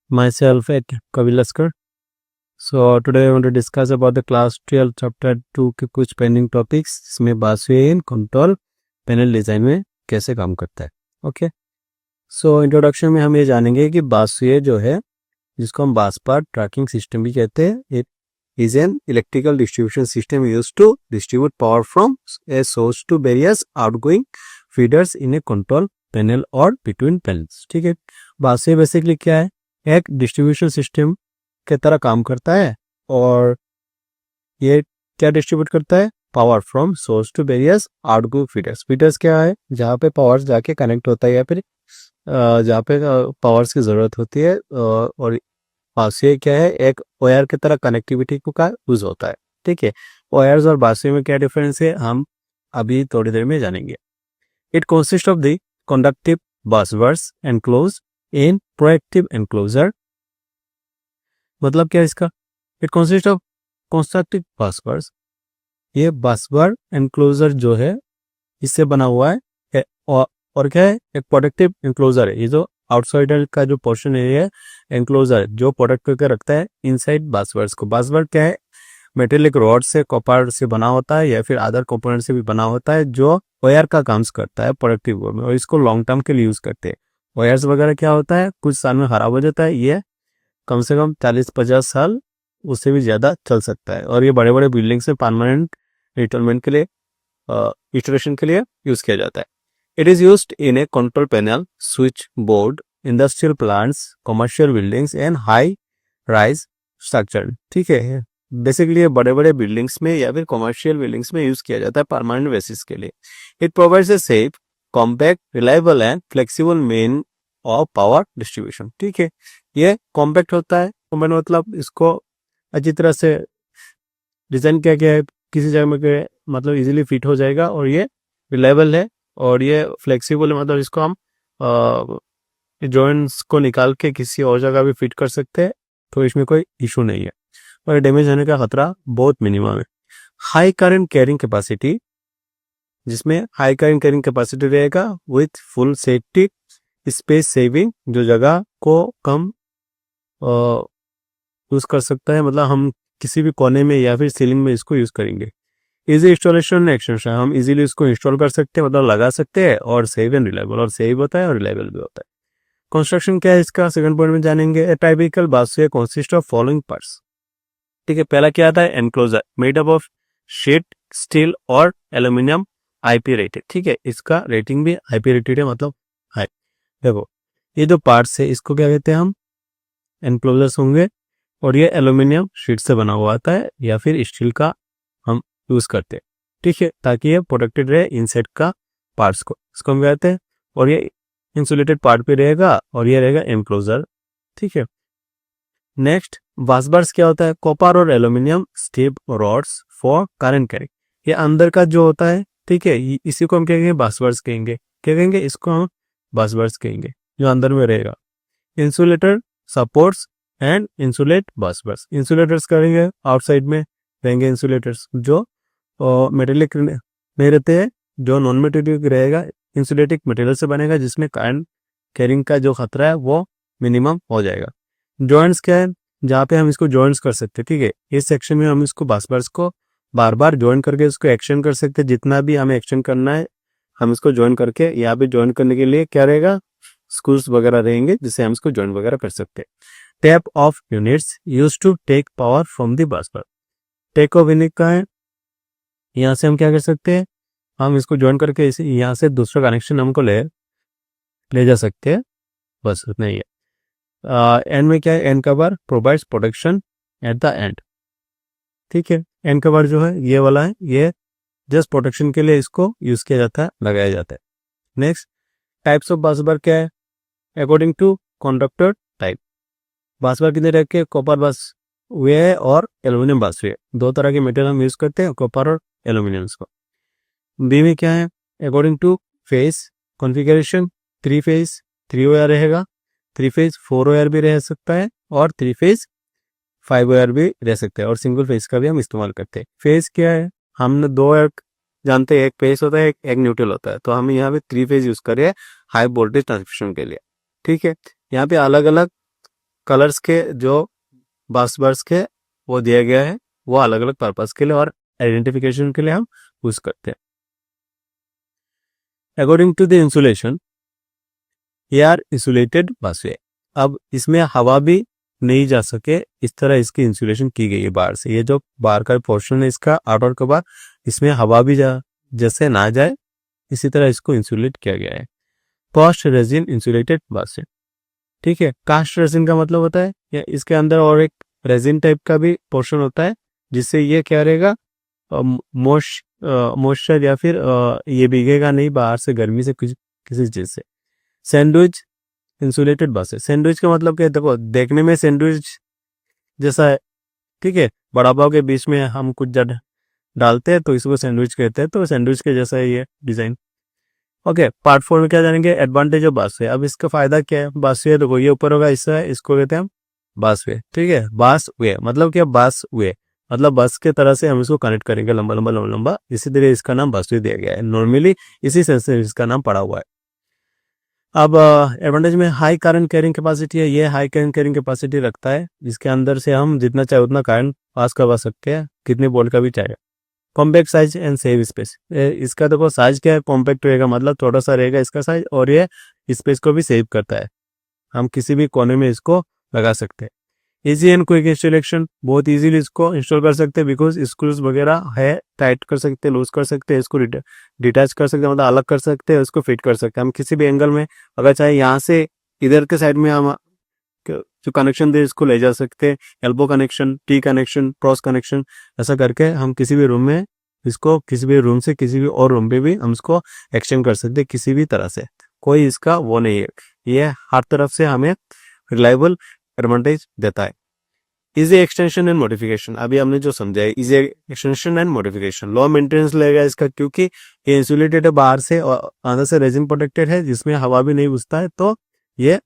myself at Kavi Laskar. So today I want to discuss about the class 12 chapter 2 के कुछ pending topics जिसमें बासुए control panel design में कैसे काम करता है. ओके, सो इंट्रोडक्शन में हम ये जानेंगे कि बासुए जो है जिसको हम बासपार ट्रैकिंग सिस्टम भी कहते हैं, it is an electrical distribution system used to distribute power from a source to various outgoing feeders in a control panel और बिटवीन पैनल्स. ठीक है, बासुए बेसिकली क्या है, एक डिस्ट्रीब्यूशन सिस्टम के तरह काम करता है और ये क्या डिस्ट्रीब्यूट करता है, power from source to various outgoing feeders. Feeders क्या है, जहाँ पे पावर जाके कनेक्ट होता है या फिर जहाँ पे पावर्स की ज़रूरत होती है, और बासुए क्या है, एक वायर की तरह कनेक्टिविटी का यूज होता है. ठीक है, वायर्स और बासुए में क्या डिफरेंस है हम अभी थोड़ी देर में जानेंगे. It consist of the conductive busbars enclose in proactive enclosure. मतलब क्या है इसका, it consist of constructive busbars. ये बसबार एनक्लोजर जो है इससे बना हुआ है और क्या है, एक प्रोटेक्टिव एनक्लोजर है. ये जो आउटसाइडर का जो पोर्शन है एनक्लोजर जो प्रोटेक्ट करके रखता है इनसाइड बसबार्स को. बसबार क्या है, मेटेलिक रॉड से कॉपर से बना होता है या फिर अदर कंपोनेंट से भी बना होता है जो वायर का काम करता है प्रोडक्टिव वे में, और इसको लॉन्ग टर्म के लिए यूज करते हैं. वायर्स वगैरह क्या होता है, कुछ साल में खराब हो जाता है, ये कम से कम 40-50 साल उससे भी ज्यादा चल सकता है. और ये बड़े बड़े बिल्डिंग से परमानेंट रिटर्नमेंट के लिए इंस्टॉलेशन के लिए यूज किया जाता है. It is used in a control panel, switch board, industrial plants, commercial buildings and high rise structure. ठीक है, बेसिकली ये बड़े बड़े बिल्डिंग्स में या फिर कमर्शियल बिल्डिंग्स में यूज किया जाता है परमानेंट बेसिस के लिए. It provides a safe, compact, reliable and flexible main of power distribution. ठीक है, ये कॉम्पैक्ट होता है, मतलब इसको अच्छी तरह से डिजाइन किया गया है, किसी जगह में मतलब इजीली फिट हो जाएगा, और ये रिलायबल है और ये फ्लेक्सिबल है, मतलब इसको हम जॉइंट्स को निकाल के किसी और जगह भी फिट कर सकते हैं, तो इसमें कोई इशू नहीं है और डैमेज होने का खतरा बहुत मिनिमम है. हाई करंट कैरिंग कैपेसिटी, जिसमें हाई करंट कैरिंग कैपेसिटी रहेगा with full safety, space saving, जो जगह को कम यूज कर सकता है, मतलब हम किसी भी कोने में या फिर सीलिंग में इसको यूज करेंगे. इजी इंस्टॉलेशन एक्सटेंशन, हम इजीली इसको इंस्टॉल कर सकते हैं, मतलब लगा सकते हैं, और सेव एंड रिलायबल, और सेव होता है और रिलायबल भी होता है. कंस्ट्रक्शन क्या है इसका, सेकंड पॉइंट में जानेंगे. A typical busway consist of following parts. ठीक है, पहला क्या आता है, enclosure made up of sheet, steel और एल्यूमिनियम, आईपी रेटेड. ठीक है, इसका रेटिंग भी आईपी रेटेड है, मतलब हाई. देखो ये जो पार्ट्स है इसको क्या कहते हैं हम, एनक्लोजर्स होंगे, और ये एल्यूमिनियम शीट से बना हुआ आता है या फिर स्टील का हम यूज करते हैं. ठीक है, ताकि ये प्रोटेक्टेड रहे इनसाइड का पार्ट्स को, इसको हम कहते हैं. और ये इंसुलेटेड पार्ट पे रहेगा और ये रहेगा एनक्लोजर. ठीक है, नेक्स्ट बसबार्स क्या होता है, कॉपर और aluminium strip rods for current carrying. ये अंदर का जो होता है, ठीक है, इसी को हम क्या कहेंगे, बसबार्स कहेंगे. क्या कहेंगे, इसको हम बसबार्स कहेंगे, जो अंदर में रहेगा. Insulator supports and insulate busbars. Insulators करेंगे आउटसाइड में रहेंगे इंसुलेटर्स, जो मेटेलिक नहीं रहते हैं, जो नॉन मेटेलिक रहेगा इंसुलेटिक मटेरियल से बनेगा, जिसमें करंट कैरिंग का जो खतरा है वो मिनिमम हो जाएगा. जॉइंट्स क्या है, जहाँ पे हम इसको जॉइंट्स कर सकते हैं. ठीक है, इस सेक्शन में हम इसको बसबार्स को बार बार ज्वाइन करके इसको एक्शन कर सकते हैं. जितना भी हमें एक्शन करना है हम इसको ज्वाइन करके, यहाँ पे ज्वाइन करने के लिए क्या रहेगा, स्क्रूज वगैरह रहेंगे जिससे हम इसको ज्वाइन वगैरह कर सकते हैं. Tap off units use to take power from the busbar. Take off unit का है, यहाँ से हम क्या कर सकते हैं, हम इसको ज्वाइन करके इसे यहाँ से दूसरा कनेक्शन हमको ले जा सकते हैं, बस उतना ही है. एंड में क्या है, and cover provides protection at the end. ठीक है, एंड कवर जो है ये वाला है, ये जस्ट प्रोटेक्शन के लिए इसको यूज किया जाता है, लगाया जाता है. नेक्स्ट टाइप्स ऑफ बसबार क्या है, according to conductor type. Busbar कितने टाइप के, कॉपर बस हुए है और एल्यूमिनियम बस हुए, दो तरह के मेटेरियल हम यूज करते हैं, कॉपर और एल्यूमिनियम को. बी में क्या है, according to phase configuration, 3 phase 3 wire रहेगा, 3 फेज 4 वायर भी रह सकता है, और 3 फेज 5 वायर भी रह सकता है, और सिंगल फेज का भी हम इस्तेमाल करते हैं. फेज क्या है, हमने 2 वायर जानते हैं, एक फेज होता है, एक न्यूट्रल होता है, तो हम यहाँ पे 3 फेज यूज कर रहे हैं हाई वोल्टेज ट्रांसमिशन के लिए. ठीक है, यहाँ पे अलग अलग कलर्स के जो बस बार्स के वो दिया गया है वो अलग अलग पर्पस के लिए और आइडेंटिफिकेशन के लिए हम यूज करते हैं। According to the insulation air insulated busway. अब इसमें हवा भी नहीं जा सके इस तरह इसकी इंसुलेशन की गई है बाहर से। ये जो बाहर का पोर्शन है इसका आउटर कवर, इसमें हवा भी जैसे ना जाए इसी तरह इसको इंसुलेट किया गया है। Cast resin insulated busway. ठीक है, कास्ट रेजिन का मतलब होता है या इसके अंदर और एक रेजिन टाइप का भी पोर्शन होता है जिससे ये क्या रहेगा, मॉइस्चर या फिर ये भीगेगा नहीं बाहर से गर्मी से किसी चीज से। सैंडविच इंसुलेटेड बस है। सैंडविच का मतलब क्या है, देखो देखने में सैंडविच जैसा है, ठीक है, बड़ा पाव के बीच में हम कुछ डालते हैं तो इसको सैंडविच कहते हैं, तो सैंडविच के जैसा है ये डिजाइन। ओके, पार्ट 4 में क्या जानेंगे, एडवांटेज ऑफ बासवे। अब इसका फायदा क्या है, बासवे देखो ये ऊपर होगा हिस्सा है, इसको कहते हैं हम बासवे। ठीक है, बास वे मतलब क्या, बास वे मतलब बस के तरह से हम इसको कनेक्ट करेंगे लंबा लंबा लंबा लंबा, इसी तरह इसका नाम बासवे दिया गया है। नॉर्मली इसी सेंस से इसका नाम पड़ा हुआ है। अब एडवांटेज में हाई करंट कैरिंग कैपेसिटी है। ये हाई करंट कैरिंग कैपेसिटी रखता है, जिसके अंदर से हम जितना चाहे उतना करंट पास करवा सकते हैं, कितने वोल्ट का भी चाहे। Compact size and save space. इसका देखो साइज क्या है, कॉम्पैक्ट रहेगा मतलब थोड़ा सा रहेगा इसका साइज, और ये स्पेस को भी सेव करता है, हम किसी भी कोने में इसको लगा सकते हैं। इजी एंड क्विक इंस्टॉलेशन, बहुत इजीली इसको इंस्टॉल कर सकते हैं बिकॉज स्क्रूज वगैरह है, टाइट कर सकते हैं, लूज कर सकते हैं, इसको डिटैच कर सकते हैं मतलब अलग कर सकते हैं, इसको फिट कर सकते हैं हम किसी भी एंगल में। अगर चाहे यहाँ से इधर के साइड में हम जो कनेक्शन दे इसको ले जा सकते हैं, elbow connection, T connection, cross connection, ऐसा करके हम किसी भी रूम में इसको, किसी भी रूम से किसी भी और रूम पे भी हम इसको एक्सटेंड कर सकते हैं किसी भी तरह से, कोई इसका वो नहीं है। ये हर तरफ से हमें रिलायबल एडवांटेज देता है। इजी एक्सटेंशन एंड मॉडिफिकेशन, अभी हमने जो समझा है, easy extension and modification. Low maintenance लगेगा इसका क्योंकि ये इंसुलेटेड है बाहर से और अंदर से रेजिन प्रोटेक्टेड है जिसमें हवा भी नहीं घुसता है, तो ये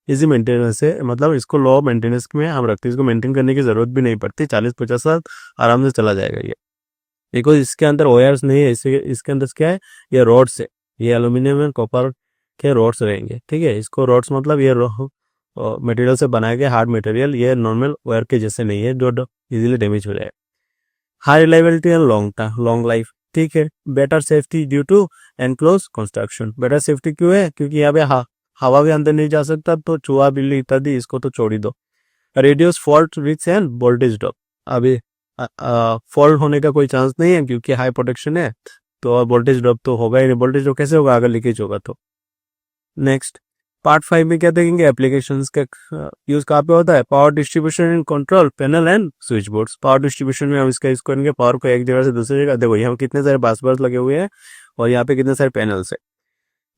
इजी मेंटेनेंस है, मतलब इसको लो मेंटेनेंस में हम रखते हैं, इसको मेंटेन करने की जरूरत भी नहीं पड़ती, 40-50 साल आराम से चला जाएगा ये। बिकॉज इसके अंदर वायर्स नहीं है, इसके अंदर क्या है, ये रोड्स है, ये एल्यूमिनियम एंड कॉपर के रोड्स रहेंगे। ठीक है, इसको रोड्स मतलब ये मटेरियल से बनाया गया हार्ड मटेरियल, ये नॉर्मल वायर के जैसे नहीं है जो इजीली डैमेज हो जाए। High reliability and long life. ठीक है, better safety due to enclose construction. Better safety क्यों है, क्योंकि यहाँ पे हवा भी अंदर नहीं जा सकता, तो चूहा बिल्ली इत्यादि इसको तो छोड़ ही दो। Radius fault risk end voltage drop. अभी फॉल्ट होने का कोई चांस नहीं है क्योंकि हाई प्रोटेक्शन है, तो वोल्टेज ड्रॉप तो होगा ही नहीं। वोल्टेज ड्रॉप कैसे होगा, अगर लीकेज होगा तो। नेक्स्ट पार्ट 5 में क्या देखेंगे, एप्लीकेशंस का यूज कहाँ पे होता है, power distribution and control panel and switch boards. Power distribution में हम इसका यूज करेंगे, पावर को एक जगह से दूसरी जगह। देखो यहाँ कितने सारे बस बार्स लगे हुए हैं और यहाँ पे कितने सारे पैनल्स है।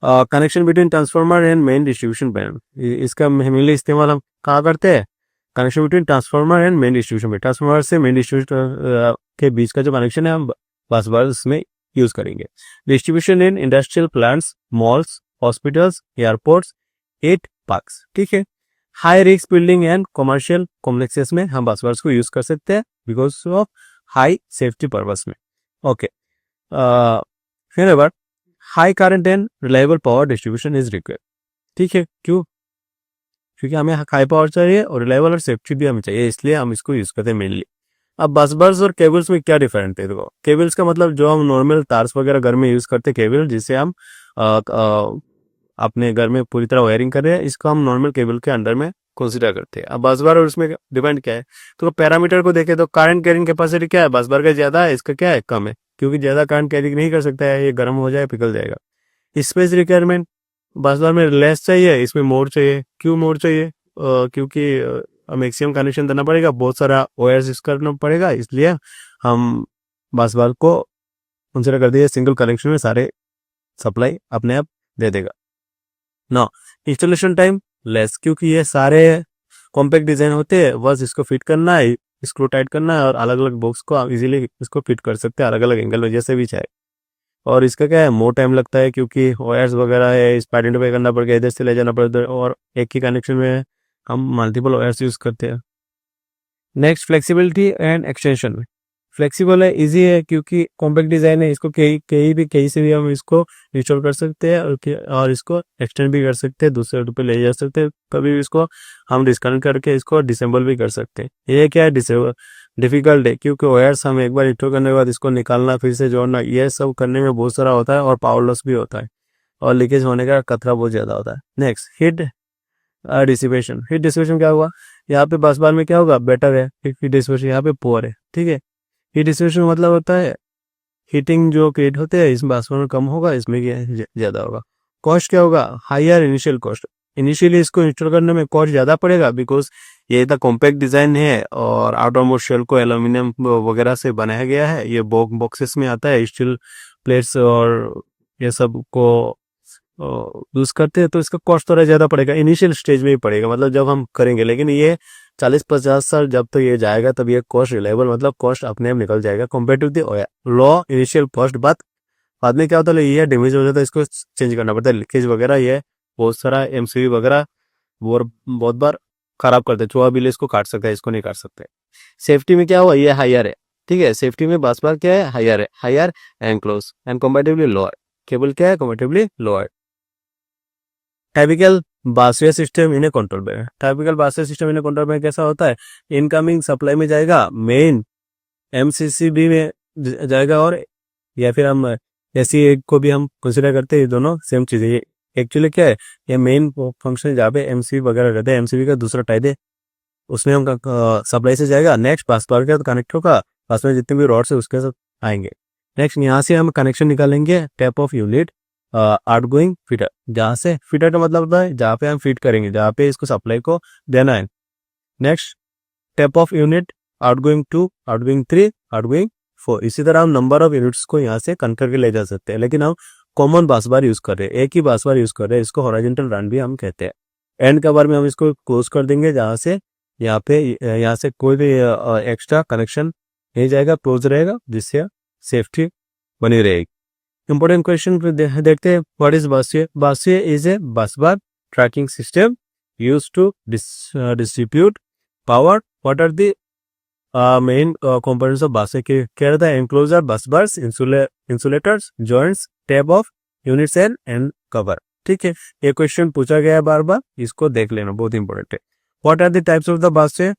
Connection between transformer and main distribution panel, इसका मेनली इस्तेमाल हम कहाँ करते हैं, connection between transformer and main distribution में। ट्रांसफार्मर से मेन डिस्ट्रीब्यूशन के बीच का जो कनेक्शन है हम बस बार्स में यूज करेंगे। Distribution in industrial plants, malls, hospitals, airports, 8 parks. ठीक है, high risk building and commercial complexes में हम बस बार्स को यूज कर सकते हैं because of high safety purpose में। ओके, फिर एक बार high current and reliable power distribution is required. ठीक है, क्यों, क्योंकि हमें हाई पावर चाहिए और रिलायबल और सेफ्टी भी हमें चाहिए, इसलिए हम इसको यूज करते हैं मेनली। अब बस बार्स और केबल्स में क्या डिफरेंट है, देखो केबल्स का मतलब जो हम नॉर्मल तार्स वगैरह घर में यूज करते हैं केबल, जिसे हम अपने घर में पूरी तरह वायरिंग कर रहे हैं, इसको हम नॉर्मल केबल के अंडर में कंसीडर करते हैं। अब बस बार और उसमें डिपेंड क्या है, तो पैरामीटर को देखें तो करंट कैरिंग कैपेसिटी क्या है, बस बार का ज्यादा है, इसका क्या है कम है, क्योंकि ज्यादा करंट कैरी नहीं कर सकता है, ये गर्म हो जाए पिघल जाएगा। स्पेस रिक्वायरमेंट, बस बार में लेस चाहिए, इसमें मोर चाहिए। क्यों मोर चाहिए, क्योंकि मैक्सिमम कनेक्शन देना पड़ेगा, बहुत सारा वायर्स यूज करना पड़ेगा, इसलिए हम बस बार को कंसीडर कर दिए सिंगल कनेक्शन में सारे सप्लाई अपने आप दे देगा। नो इंस्टॉलेशन टाइम लेस, क्योंकि ये सारे कॉम्पैक्ट डिजाइन होते हैं, बस इसको फिट करना है, स्क्रू टाइट करना है और अलग अलग बॉक्स को आप इजीली इसको फिट कर सकते हैं अलग अलग एंगल में जैसे भी चाहे। और इसका क्या है, मोर टाइम लगता है क्योंकि वायर्स वगैरह है, इस आइडेंटिफाई करना पड़ेगा, इधर से ले जाना पड़ता है, और एक ही कनेक्शन में हम मल्टीपल वायर्स यूज करते हैं। नेक्स्ट फ्लेक्सिबिलिटी एंड एक्सटेंशन में फ्लेक्सिबल है, इजी है क्योंकि कॉम्पैक्ट डिजाइन है, इसको कहीं से भी हम इसको इंस्टॉल कर सकते हैं और इसको एक्सटेंड भी कर सकते हैं, दूसरे रूप पे ले जा सकते हैं, कभी भी इसको हम डिस्कनेक्ट करके इसको डिसेंबल भी कर सकते हैं। ये क्या है, डिफिकल्ट है क्योंकि वायर्स हम एक बार इंस्टॉल करने के बाद इसको निकालना फिर से जोड़ना, ये सब करने में बहुत सारा होता है और पावर लॉस भी होता है और लीकेज होने का खतरा बहुत ज्यादा होता है। नेक्स्ट, हीट डिसिपेशन क्या हुआ, यहाँ पे बस बार में क्या होगा, बेटर है, हीट डिसिपेशन यहाँ पे पुअर है। ठीक है, हीट डिसिपेशन मतलब होता है हीटिंग जो क्रिएट होते हैं इसमें बाष्पीभवन में कम होगा, इसमें ज्यादा होगा। कॉस्ट क्या होगा, हायर इनिशियल कॉस्ट, इनिशियली इसको इंस्टॉल करने में कॉस्ट ज्यादा पड़ेगा बिकॉज ये इतना कॉम्पैक्ट डिजाइन है और आउटरमोस्ट शेल को एल्यूमिनियम वगैरह से बनाया गया है, ये बॉक्सेस में आता है, स्टील प्लेट्स और ये सब को यूज करते हैं, तो इसका कॉस्ट थोड़ा ज्यादा पड़ेगा, इनिशियल स्टेज में ही पड़ेगा, मतलब जब हम करेंगे। लेकिन ये 40-50 साल जब तो ये जाएगा तब ये कॉस्ट रिलायबल, मतलब कॉस्ट अपने आप निकल जाएगा compare to the low initial cost. बाद में क्या होता है, ये डैमेज हो जाता है, इसको चेंज करना पड़ता है, लीकेज वगैरह, ये बहुत सारा एमसीबी वगैरह बहुत बार खराब करते हैं, चूहा बिल्ली इसको काट सकता है, इसको नहीं काट सकते। सेफ्टी में क्या हुआ, ये हायर है। ठीक है, सेफ्टी में बस बार क्या है, हायर है, higher and close and compatibly lower, cable क्या है, compatibly lower. Typical busway system in control में, typical busway system in control में कैसा होता है, इनकमिंग सप्लाई में जाएगा, मेन एमसीसीबी में जाएगा, और या फिर हम ऐसी एक को भी हम कंसिडर करते हैं, ये दोनों सेम चीज है। एक्चुअली क्या है, ये मेन फंक्शन जहाँ पे एमसीबी वगैरह रहते हैं, एमसीबी का दूसरा टाइप है, उसमें हम सप्लाई से जाएगा, नेक्स्ट बस बार के कनेक्ट होगा, बस में जितने भी रॉड्स है उसके साथ आएंगे। नेक्स्ट यहाँ से हम कनेक्शन निकालेंगे, tap of unit outgoing feeder, जहाँ से फीडर का मतलब होता है जहाँ पे हम फीड करेंगे, जहाँ पे इसको सप्लाई को देना है। Next, tap of unit outgoing 2, outgoing 3, outgoing 4, इसी तरह हम नंबर ऑफ यूनिट्स को यहाँ से कनेक्ट करके ले जा सकते हैं। लेकिन हम कॉमन बस बार यूज कर रहे हैं, एक ही बस बार यूज कर रहे हैं, इसको हॉरिजॉन्टल रन भी हम कहते हैं। एंड कवर में हम इसको क्लोज कर देंगे, जहाँ से यहाँ से कोई भी एक्स्ट्रा कनेक्शन नहीं जाएगा, क्लोज रहेगा, जिससे सेफ्टी बनी रहेगी। इंपोर्टेंट क्वेश्चन देखते हैं, what is busway. Busway is a bus bar tracking system used to distribute power. What are the main components of busway, क्या रहता है, enclosure, bus bars, insulators, joints, tap off units and cover. ठीक है, ये question पूछा गया है बार बार, इसको देख लेना, बहुत इंपॉर्टेंट है। What are the types of the busway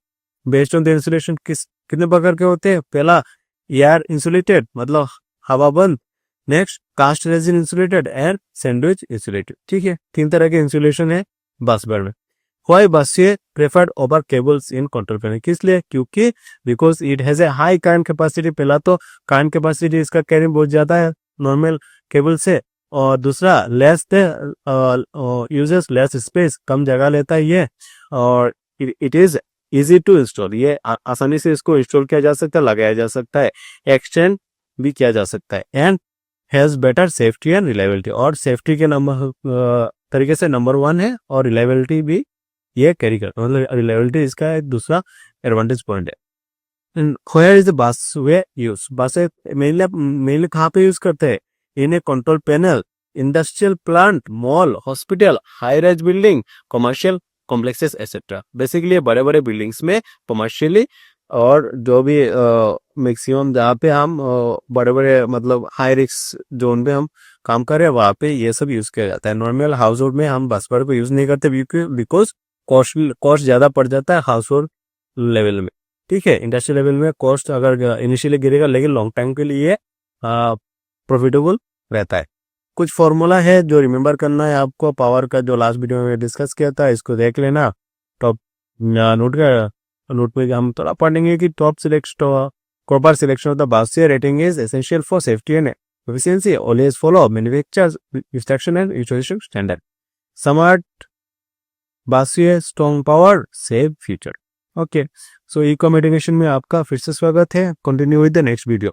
based on the insulation, कितने प्रकार के होते हैं, पहला एयर इंसुलेटेड मतलब हवा बंद, next cast resin insulated and sandwich insulated. ठीक है, 3 तरह के इंसुलेशन है बस बार में। Why busway preferred over cables in control panel, किस लिए, क्योंकि because it has a high current capacity, पहला तो करंट कैपेसिटी इसका कैरी बहुत ज्यादा है नॉर्मल केबल से, और दूसरा लेस यूजेस लेस स्पेस, कम जगह लेता है ये, और it is easy to install, ये आसानी से इसको इंस्टॉल किया जा सकता है, लगाया जा सकता है, एक्सटेंड भी किया जा सकता है, and has better safety and reliability, और सेफ्टी के तरीके से नंबर 1 है, और रिलायबिलिटी भी ये कैरी करता है, मतलब रिलायबिलिटी इसका एक दूसरा एडवांटेज पॉइंट है। Where is the busway use, busway mainly कहाँ पे यूज करते हैं, in a control panel, industrial plant, mall, hospital, high rise building, commercial complexes etcetera. Basically बड़े बड़े बिल्डिंग्स में कमर्शियली, और जो भी मैक्सिमम जहाँ पे हम बड़े बड़े मतलब हाई रिस्क जोन पे हम काम कर रहे हैं, वहाँ पे ये सब यूज किया जाता है। नॉर्मल हाउस होल्ड में हम बस बार को यूज नहीं करते बिकॉज कॉस्ट ज्यादा पड़ जाता है हाउस होल्ड लेवल में। ठीक है, इंडस्ट्रियल लेवल में कॉस्ट अगर इनिशियली गिरेगा, लेकिन लॉन्ग टाइम के लिए प्रॉफिटेबल रहता है। कुछ फॉर्मूला है जो रिमेम्बर करना है आपको, पावर का जो लास्ट वीडियो में डिस्कस किया था, इसको देख लेना। टॉप नोट पे हम थोड़ा पढ़ेंगे कि proper selection of the busway rating is essential for safety and efficiency, always follow manufacturer's instruction and utilization standard. Smart busway strong power save future. Okay, so Eco Mitigation में आपका फिर से स्वागत है। Continue with the next video.